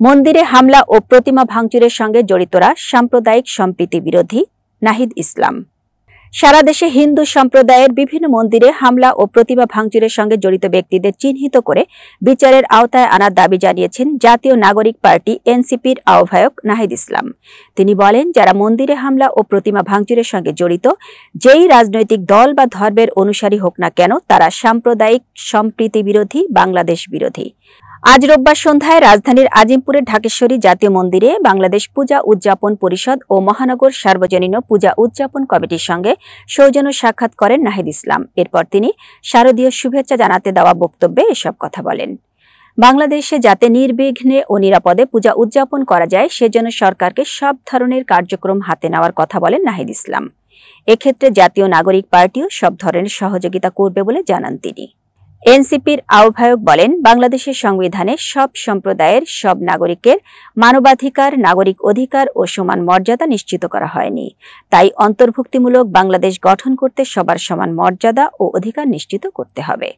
মন্দিরে হামলা ও প্রতিমা ভাঙচুরের সঙ্গে জড়িতরা সাম্প্রদায়িক সম্প্রীতি বিরোধী নাহিদ ইসলাম। সারা দেশে হিন্দু সম্প্রদায়ের বিভিন্ন মন্দিরে হামলা ও প্রতিমা ভাঙচুরের সঙ্গে জড়িত ব্যক্তিদের চিহ্নিত করে বিচারের আওতায় আনার দাবি জানিয়েছেন জাতীয় নাগরিক পার্টি এনসিপির আহ্বায়ক নাহিদ ইসলাম। তিনি বলেন, যারা মন্দিরে হামলা ও প্রতিমা ভাঙচুরের সঙ্গে জড়িত, যেই রাজনৈতিক দল বা ধর্মের অনুসারী হোক না কেন, তারা সাম্প্রদায়িক সম্প্রীতি বিরোধী, বাংলাদেশ বিরোধী। আজ রোববার সন্ধ্যায় রাজধানীর আজিমপুরের ঢাকেশ্বরী জাতীয় মন্দিরে বাংলাদেশ পূজা উদযাপন পরিষদ ও মহানগর সার্বজনীন পূজা উদযাপন কমিটির সঙ্গে সৌজন্য সাক্ষাৎ করেন নাহিদ ইসলাম। এরপর তিনি শারদীয় শুভেচ্ছা জানাতে দেওয়া বক্তব্যে এসব কথা বলেন। বাংলাদেশে যাতে নির্বিঘ্নে ও নিরাপদে পূজা উদযাপন করা যায়, সেজন্য সরকারকে সব ধরনের কার্যক্রম হাতে নেওয়ার কথা বলেন নাহিদ ইসলাম। এক্ষেত্রে জাতীয় নাগরিক পার্টিও সব ধরনের সহযোগিতা করবে বলে জানান তিনি। এনসিপির আহ্বায়ক বলেন, বাংলাদেশের সংবিধানে সব সম্প্রদায়ের সব নাগরিকের মানবাধিকার, নাগরিক অধিকার ও সমান মর্যাদা নিশ্চিত করা হয়নি। তাই অন্তর্ভুক্তিমূলক বাংলাদেশ গঠন করতে সবার সমান মর্যাদা ও অধিকার নিশ্চিত করতে হবে।